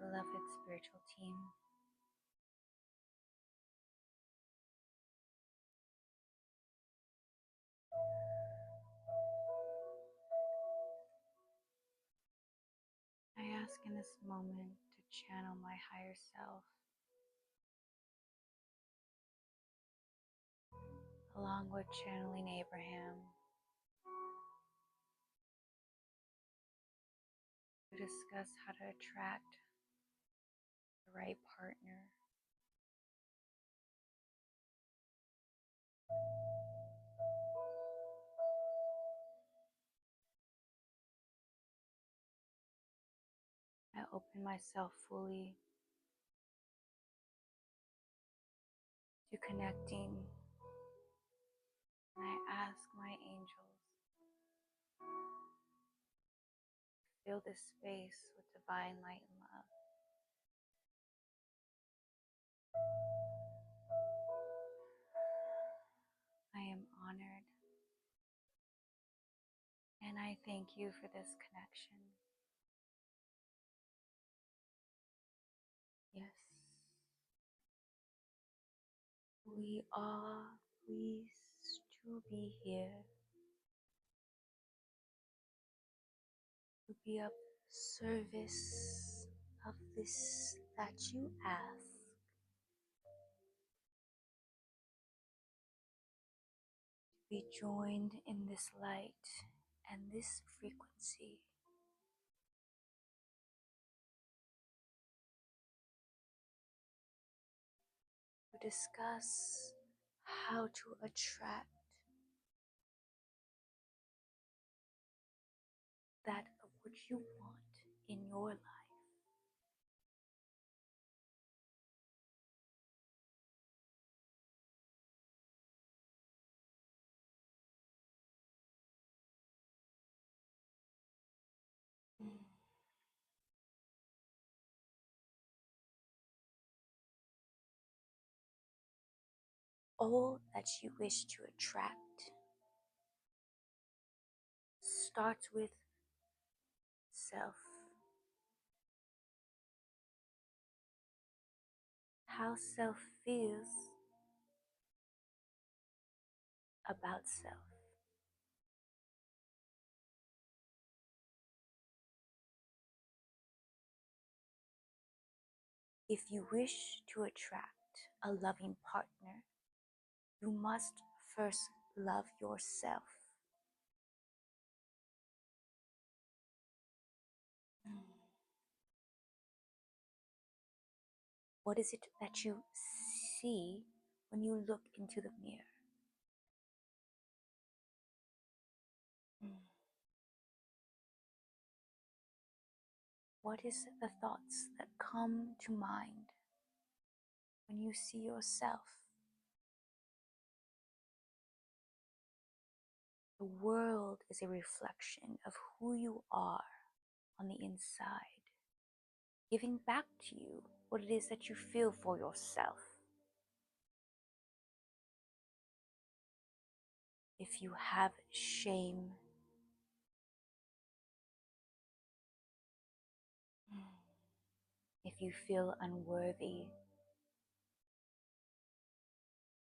beloved spiritual team. I ask in this moment to channel my higher self, along with channeling Abraham, to discuss how to attract the right partner. I open myself fully to connecting, and I ask my angels to fill this space with divine light and love. I am honored, and I thank you for this connection. Yes, we are pleased to be here, to be of service of this that you ask, to be joined in this light and this frequency. To discuss how to attract that of what you want in your life. All that you wish to attract starts with self. How self feels about self. If you wish to attract a loving partner, you must first love yourself. What is it that you see when you look into the mirror? What is the thoughts that come to mind when you see yourself? The world is a reflection of who you are on the inside, giving back to you what it is that you feel for yourself. If you have shame, if you feel unworthy,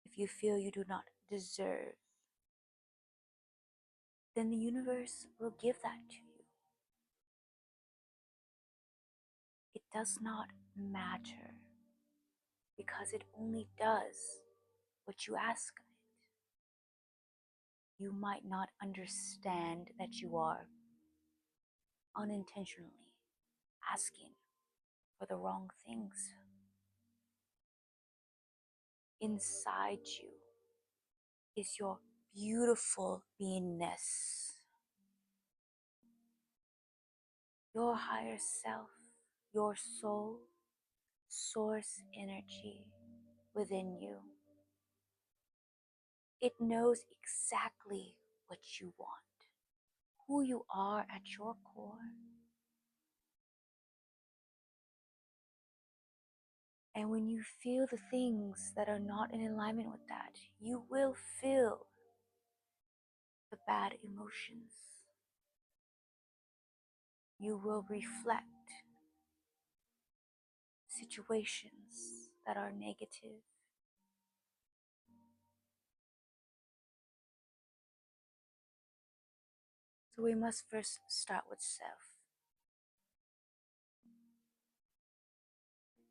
if you feel you do not deserve, then the universe will give that to you. It does not matter, because it only does what you ask of it. You might not understand that you are unintentionally asking for the wrong things. Inside you is your beautiful beingness, your higher self, your soul, source energy within you. It knows exactly what you want, who you are at your core. And when you feel the things that are not in alignment with that, you will feel the bad emotions. You will reflect situations that are negative. So we must first start with self.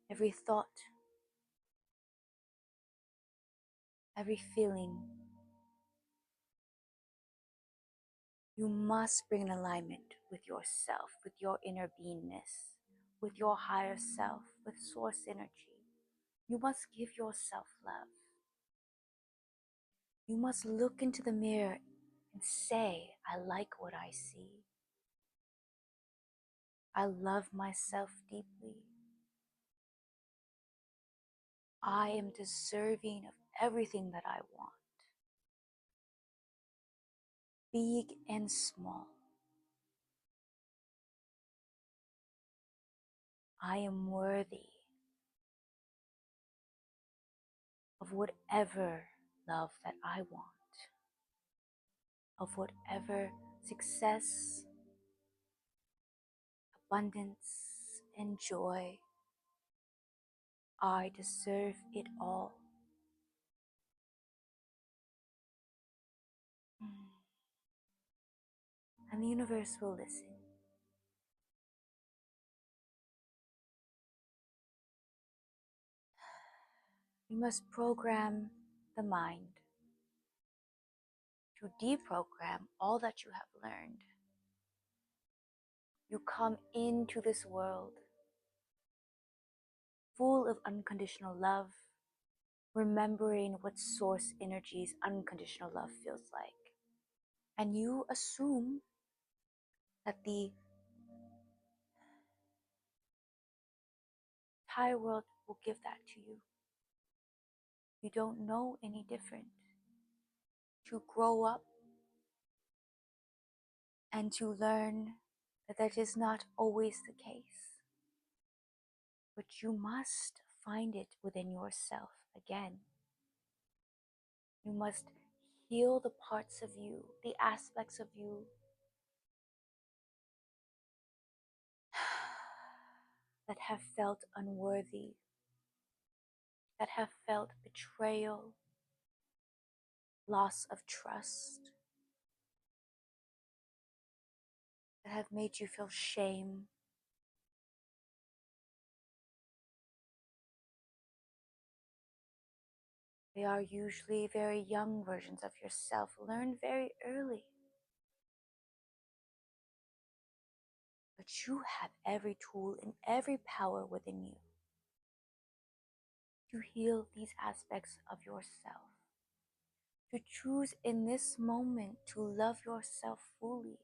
Every thought, every feeling, you must bring in alignment with yourself, with your inner beingness, with your higher self, with source energy. You must give yourself love. You must look into the mirror and say, I like what I see. I love myself deeply. I am deserving of everything that I want, big and small. I am worthy of whatever love that I want, of whatever success, abundance, and joy. I deserve it all. And the universe will listen. You must program the mind to deprogram all that you have learned. You come into this world full of unconditional love, remembering what source energy's unconditional love feels like. And you assume that the entire world will give that to you. You don't know any different. To grow up and to learn that that is not always the case. But you must find it within yourself again. You must heal the parts of you, the aspects of you that have felt unworthy, that have felt betrayal, loss of trust, that have made you feel shame. They are usually very young versions of yourself, learned very early. But you have every tool and every power within you to heal these aspects of yourself, to choose in this moment to love yourself fully,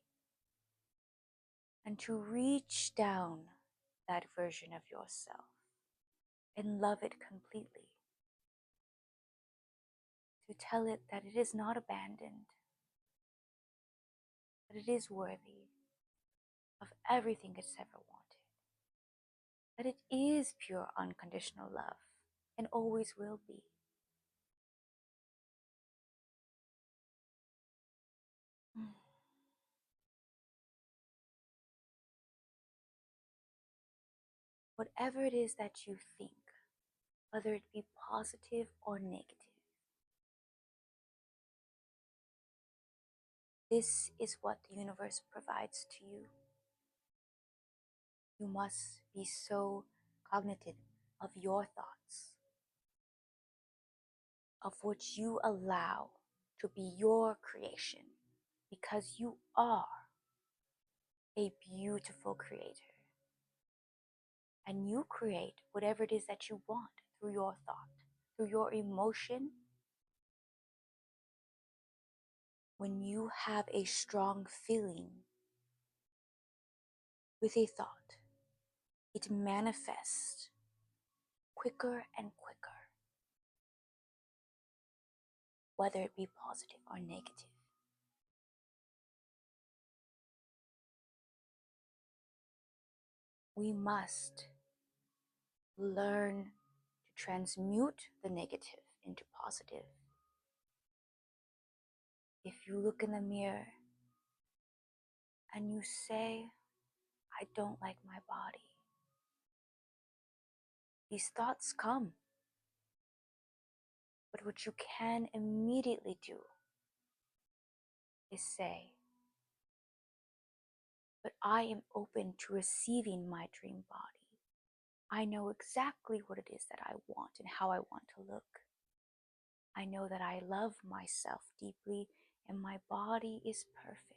and to reach down that version of yourself and love it completely. To tell it that it is not abandoned, that it is worthy of everything it's ever wanted, that it is pure unconditional love and always will be. Whatever it is that you think, whether it be positive or negative, this is what the universe provides to you. You must be so cognitive of your thoughts, of what you allow to be your creation, because you are a beautiful creator. And you create whatever it is that you want through your thought, through your emotion. When you have a strong feeling with a thought, it manifests quicker and quicker, whether it be positive or negative. We must learn to transmute the negative into positive. If you look in the mirror and you say, I don't like my body, These thoughts come, but what you can immediately do is say, but I am open to receiving my dream body. I know exactly what it is that I want and how I want to look. I know that I love myself deeply and my body is perfect.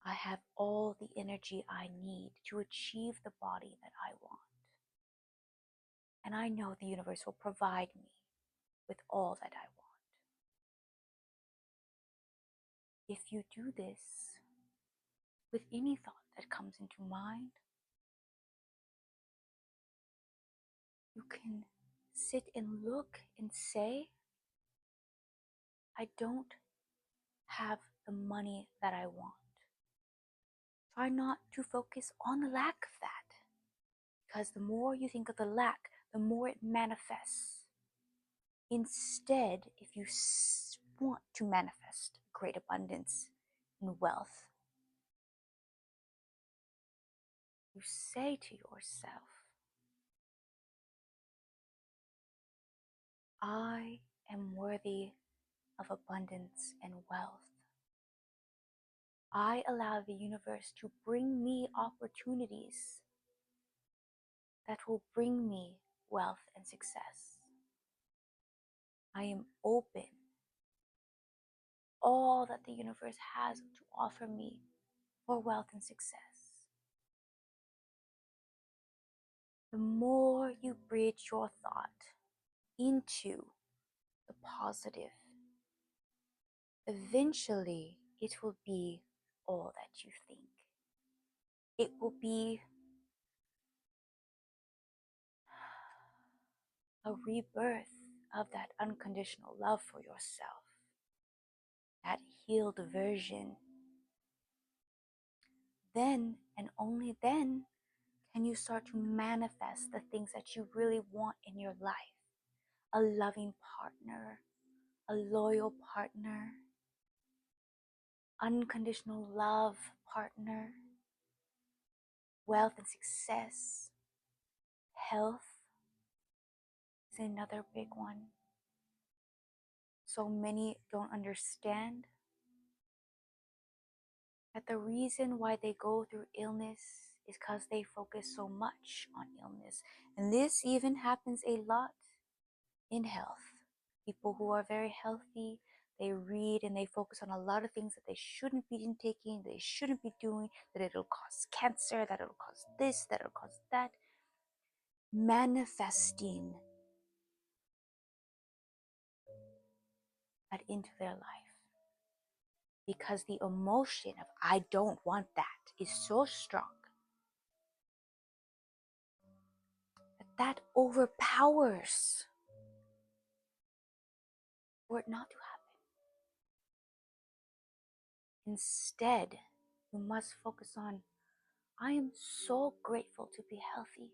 I have all the energy I need to achieve the body that I want. And I know the universe will provide me with all that I want. If you do this with any thought that comes into mind, you can sit and look and say, I don't have the money that I want. Try not to focus on the lack of that, because the more you think of the lack, the more it manifests. Instead, if you want to manifest great abundance and wealth, you say to yourself, I am worthy of abundance and wealth. I allow the universe to bring me opportunities that will bring me wealth and success. I am open. All that the universe has to offer me for wealth and success. The more you bridge your thought into the positive, eventually it will be all that you think. It will be a rebirth of that unconditional love for yourself, that healed version. Then and only then can you start to manifest the things that you really want in your life. A loving partner, a loyal partner, unconditional love partner, wealth and success, health is another big one. So many don't understand that the reason why they go through illness is because they focus so much on illness. And this even happens a lot in health. People who are very healthy, they read and they focus on a lot of things that they shouldn't be taking, they shouldn't be doing, that it'll cause cancer, that it'll cause this, that it'll cause that. Manifesting that into their life. Because the emotion of I don't want that is so strong that overpowers for it not to happen. Instead, you must focus on, I am so grateful to be healthy.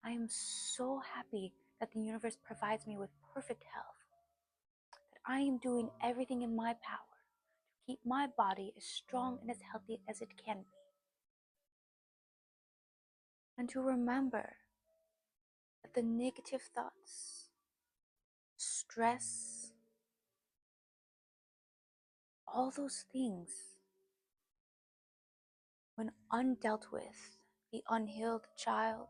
I am so happy that the universe provides me with perfect health. That I am doing everything in my power to keep my body as strong and as healthy as it can be. And to remember that the negative thoughts, stress, all those things, when undealt with, the unhealed child,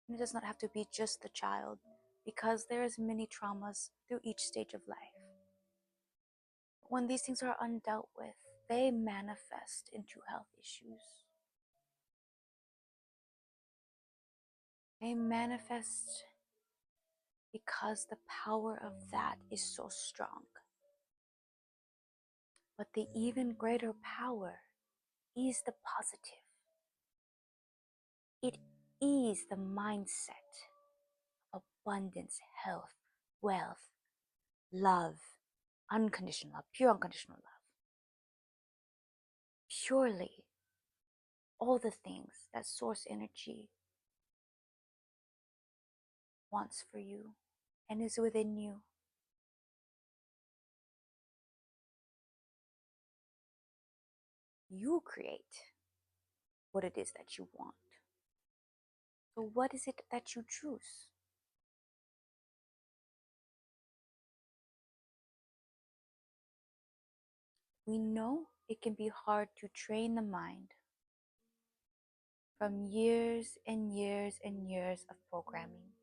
and it does not have to be just the child, because there is many traumas through each stage of life. When these things are undealt with, they manifest into health issues. They manifest because the power of that is so strong. But the even greater power is the positive. It is the mindset of abundance, health, wealth, love, unconditional love, pure unconditional love. Purely all the things that source energy wants for you and is within you. You create what it is that you want. So, what is it that you choose? We know it can be hard to train the mind from years and years and years of programming.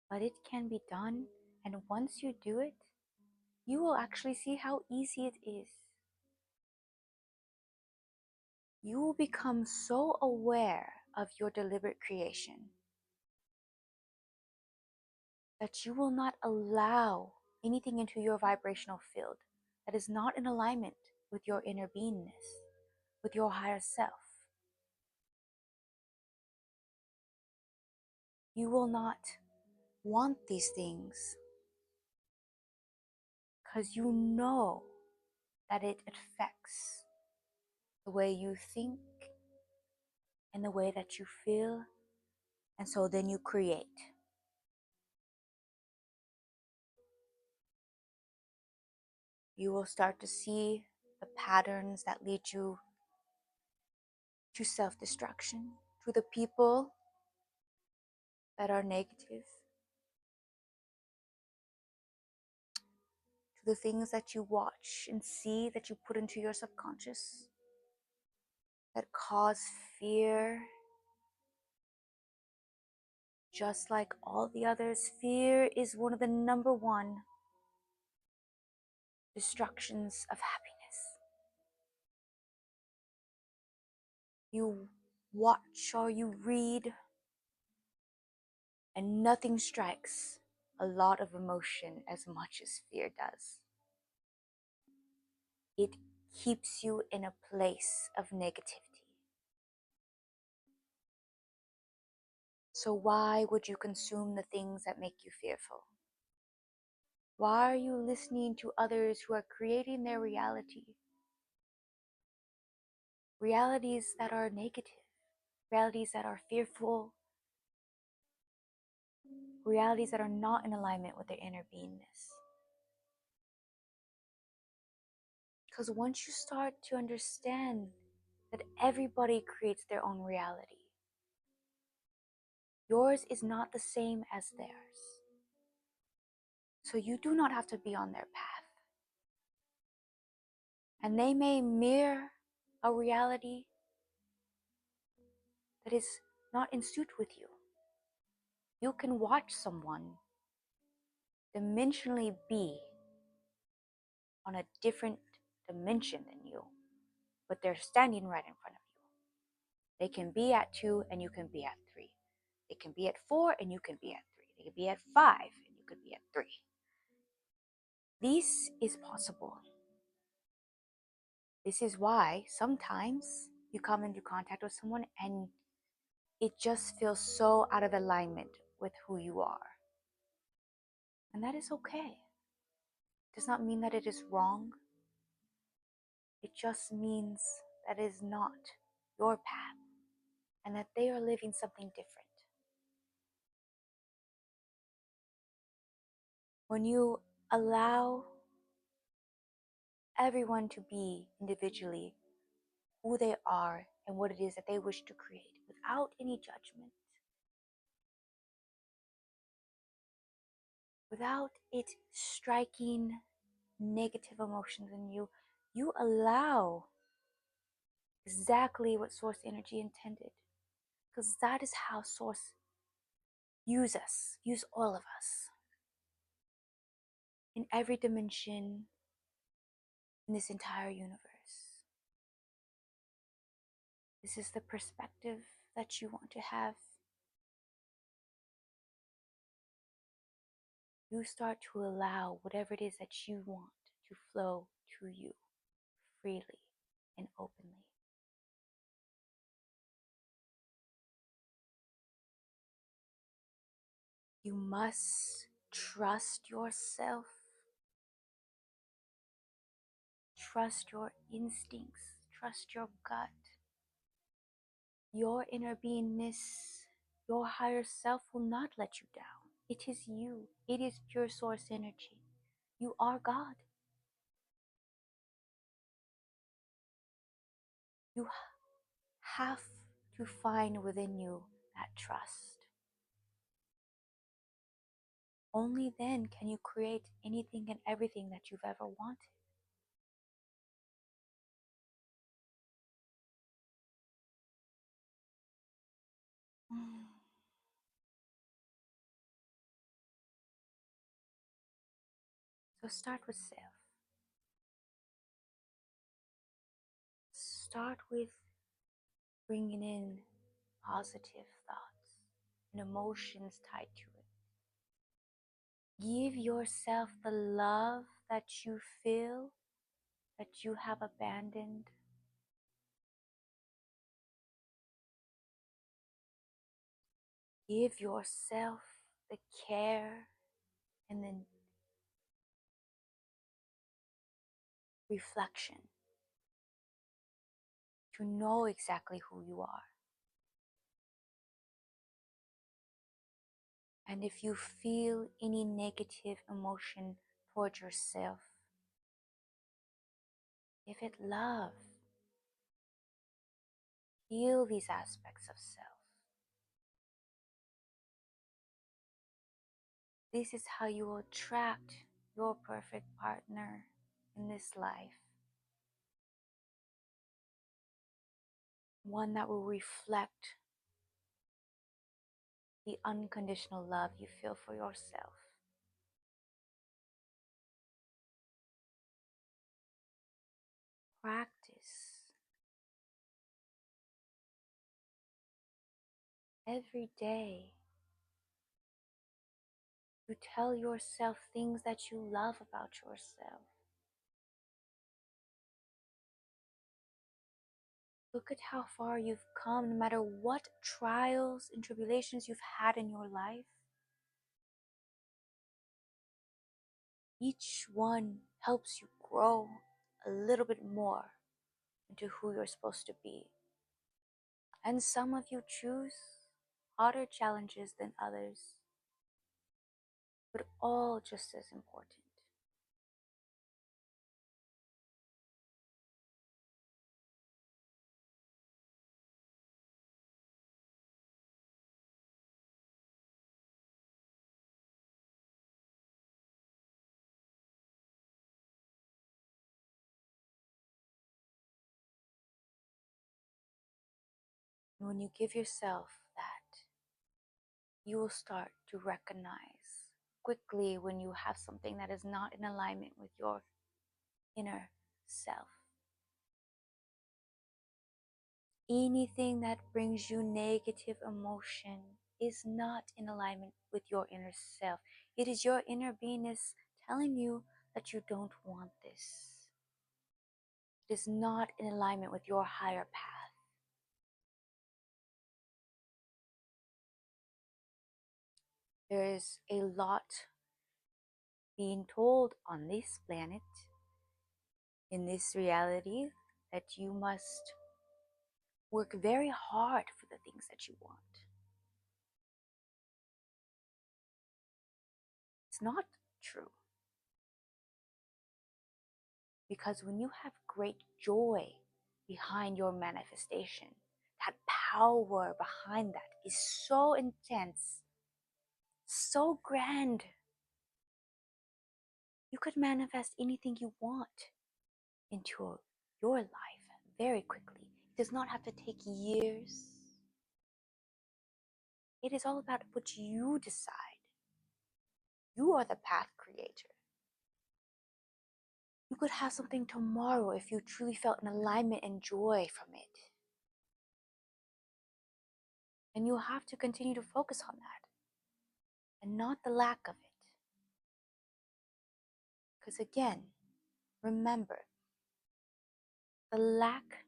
But it can be done, and once you do it, you will actually see how easy it is. You will become so aware of your deliberate creation that you will not allow anything into your vibrational field that is not in alignment with your inner beingness, with your higher self. You will not want these things because you know that it affects the way you think and the way that you feel, and so then you create. You will start to see the patterns that lead you to self-destruction, to the people that are negative, to the things that you watch and see that you put into your subconscious that cause fear. Just like all the others, fear is one of the number one destructions of happiness. You watch or you read, and nothing strikes a lot of emotion as much as fear does. It keeps you in a place of negativity. So why would you consume the things that make you fearful? Why are you listening to others who are creating their reality? Realities that are negative, realities that are fearful, realities that are not in alignment with their inner beingness. Because once you start to understand that everybody creates their own reality, yours is not the same as theirs. So you do not have to be on their path. And they may mirror a reality that is not in suit with you. You can watch someone dimensionally be on a different dimension than you, but they're standing right in front of you. They can be at 2 and you can be at 3. They can be at 4 and you can be at 3. They can be at 5 and you could be at 3. This is possible. This is why sometimes you come into contact with someone and it just feels so out of alignment with who you are. And that is okay. It does not mean that it is wrong. It just means that it is not your path and that they are living something different. When you allow everyone to be individually who they are and what it is that they wish to create without any judgment, without it striking negative emotions in you, you allow exactly what source energy intended. Because that is how source use all of us in every dimension in this entire universe. This is the perspective that you want to have. You start to allow whatever it is that you want to flow to you freely and openly. You must trust yourself, trust your instincts, trust your gut. Your inner beingness, your higher self will not let you down. It is you. It is pure source energy. You are God. You have to find within you that trust. Only then can you create anything and everything that you've ever wanted. So start with self. Start with bringing in positive thoughts and emotions tied to it. Give yourself the love that you feel that you have abandoned. Give yourself the care and the reflection to know exactly who you are. And if you feel any negative emotion towards yourself, give it love. Heal these aspects of self. This is how you will attract your perfect partner in this life. One that will reflect the unconditional love you feel for yourself. Practice every day to tell yourself things that you love about yourself. Look at how far you've come, no matter what trials and tribulations you've had in your life. Each one helps you grow a little bit more into who you're supposed to be. And some of you choose harder challenges than others, but all just as important. And when you give yourself that, you will start to recognize quickly when you have something that is not in alignment with your inner self. Anything that brings you negative emotion is not in alignment with your inner self. It is your inner beingness telling you that you don't want this. It is not in alignment with your higher path. There is a lot being told on this planet, in this reality, that you must work very hard for the things that you want. It's not true. Because when you have great joy behind your manifestation, that power behind that is so intense, so grand. You could manifest anything you want into your life very quickly. It does not have to take years. It is all about what you decide. You are the path creator. You could have something tomorrow if you truly felt an alignment and joy from it. And you have to continue to focus on that and not the lack of it. Because again, remember, the lack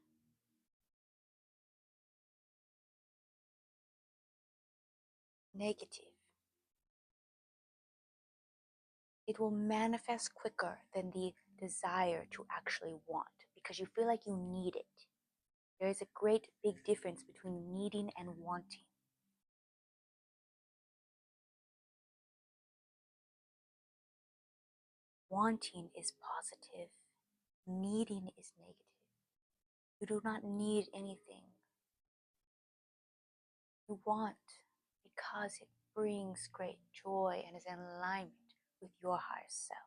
negative. It will manifest quicker than the desire to actually want because you feel like you need it. There is a great big difference between needing and wanting. Wanting is positive, needing is negative. You do not need anything. You want because it brings great joy and is in alignment with your higher self.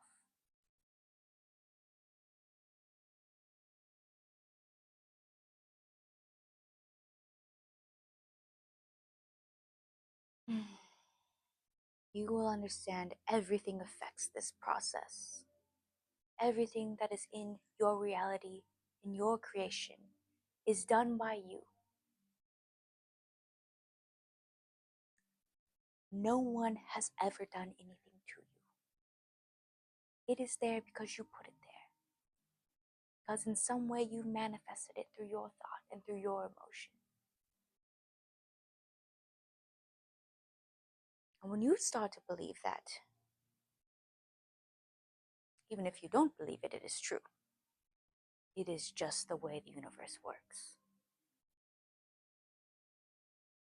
You will understand everything affects this process. Everything that is in your reality, in your creation, is done by you. No one has ever done anything to you. It is there because you put it there. Because in some way you manifested it through your thought and through your emotion. And when you start to believe that, even if you don't believe it, it is true. It is just the way the universe works.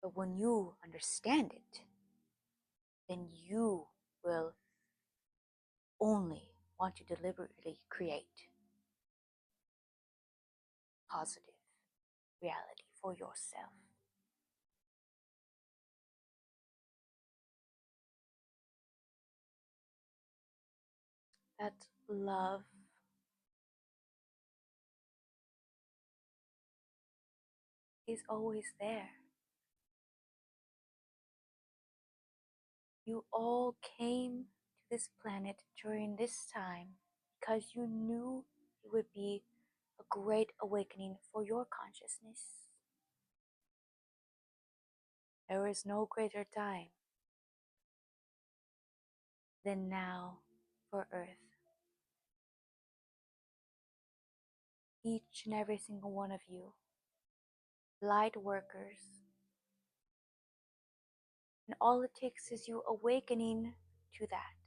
But when you understand it, then you will only want to deliberately create positive reality for yourself. That love is always there. You all came to this planet during this time because you knew it would be a great awakening for your consciousness. There is no greater time than now for Earth. Each and every single one of you, light workers, and all it takes is you awakening to that,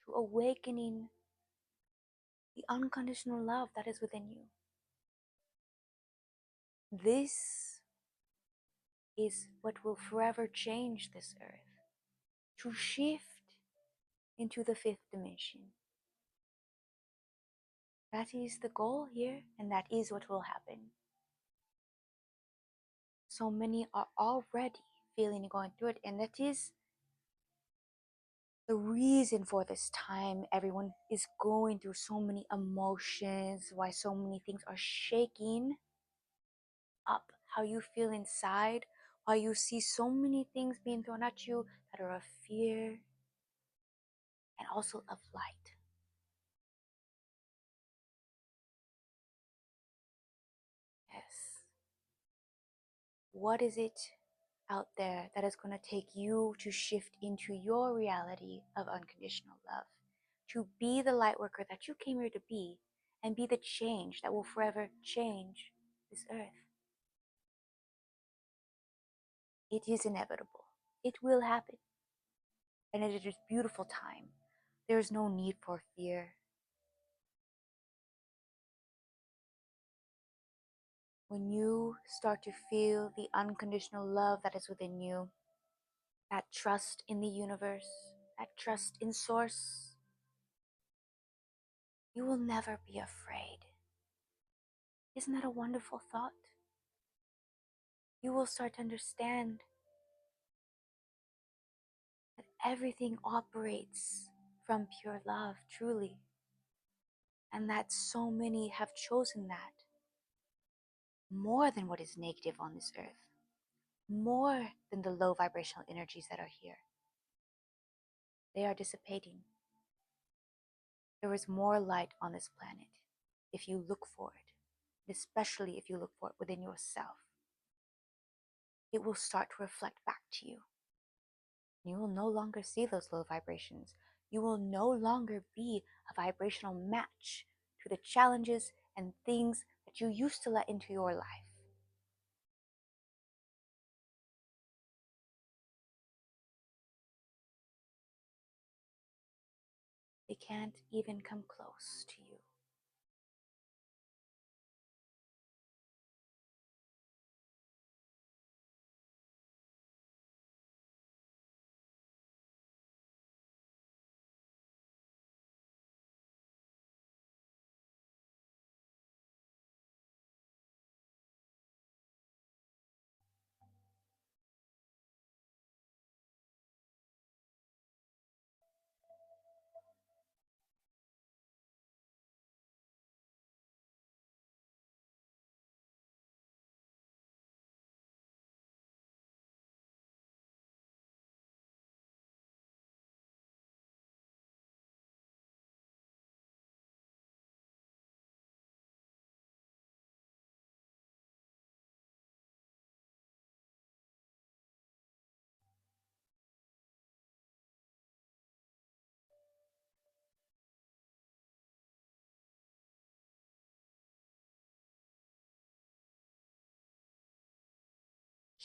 to awakening the unconditional love that is within you. This is what will forever change this earth, to shift into the fifth dimension. That is the goal here, and that is what will happen. So many are already feeling going through it, and that is the reason for this time. Everyone is going through so many emotions, why so many things are shaking up, how you feel inside, why you see so many things being thrown at you that are of fear and also of light. Yes. What is it out there that is going to take you to shift into your reality of unconditional love? To be the light worker that you came here to be, and be the change that will forever change this earth. It is inevitable. It will happen. And it is a beautiful time. There is no need for fear. When you start to feel the unconditional love that is within you, that trust in the universe, that trust in Source, you will never be afraid. Isn't that a wonderful thought? You will start to understand that everything operates from pure love, truly. And that so many have chosen that more than what is negative on this earth, more than the low vibrational energies that are here. They are dissipating. There is more light on this planet if you look for it, especially if you look for it within yourself. It will start to reflect back to you. You will no longer see those low vibrations. You will no longer be a vibrational match to the challenges and things that you used to let into your life. They can't even come close to you.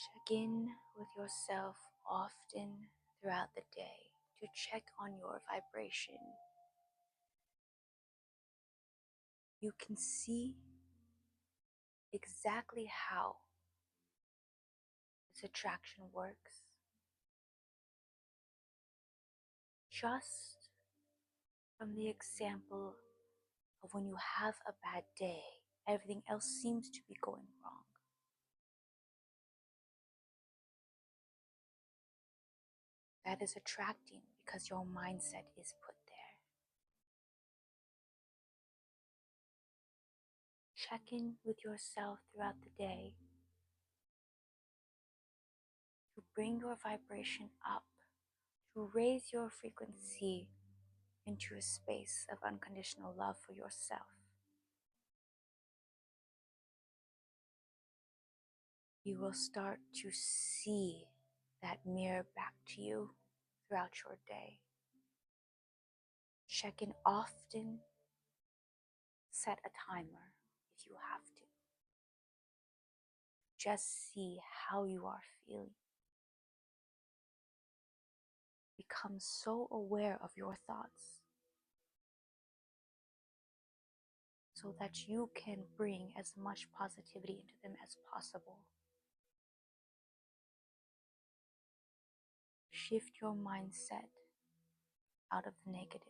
Check in with yourself often throughout the day to check on your vibration. You can see exactly how this attraction works just from the example of when you have a bad day, everything else seems to be going wrong. That is attracting because your mindset is put there. Check in with yourself throughout the day to bring your vibration up, to raise your frequency into a space of unconditional love for yourself. You will start to see that mirror back to you throughout your day. Check in often, set a timer if you have to. Just see how you are feeling. Become so aware of your thoughts so that you can bring as much positivity into them as possible. Shift your mindset out of the negative.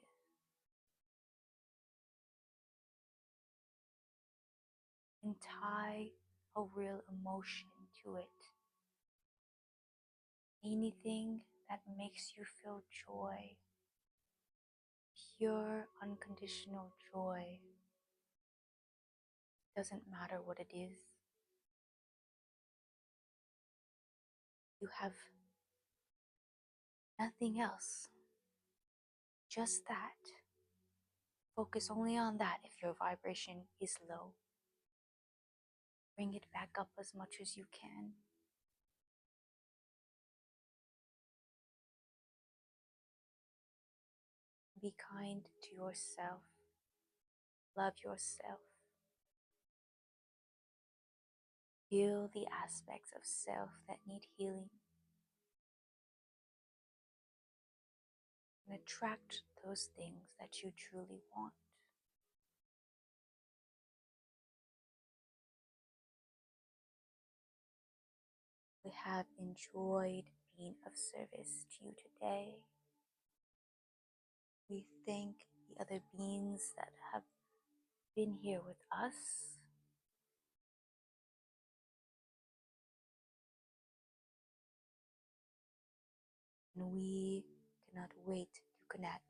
And tie a real emotion to it. Anything that makes you feel joy, pure, unconditional joy. Doesn't matter what it is. You have nothing else, just that. Focus only on that if your vibration is low. Bring it back up as much as you can. Be kind to yourself. Love yourself. Feel the aspects of self that need healing. And attract those things that you truly want. We have enjoyed being of service to you today. We thank the other beings that have been here with us. And we cannot wait to connect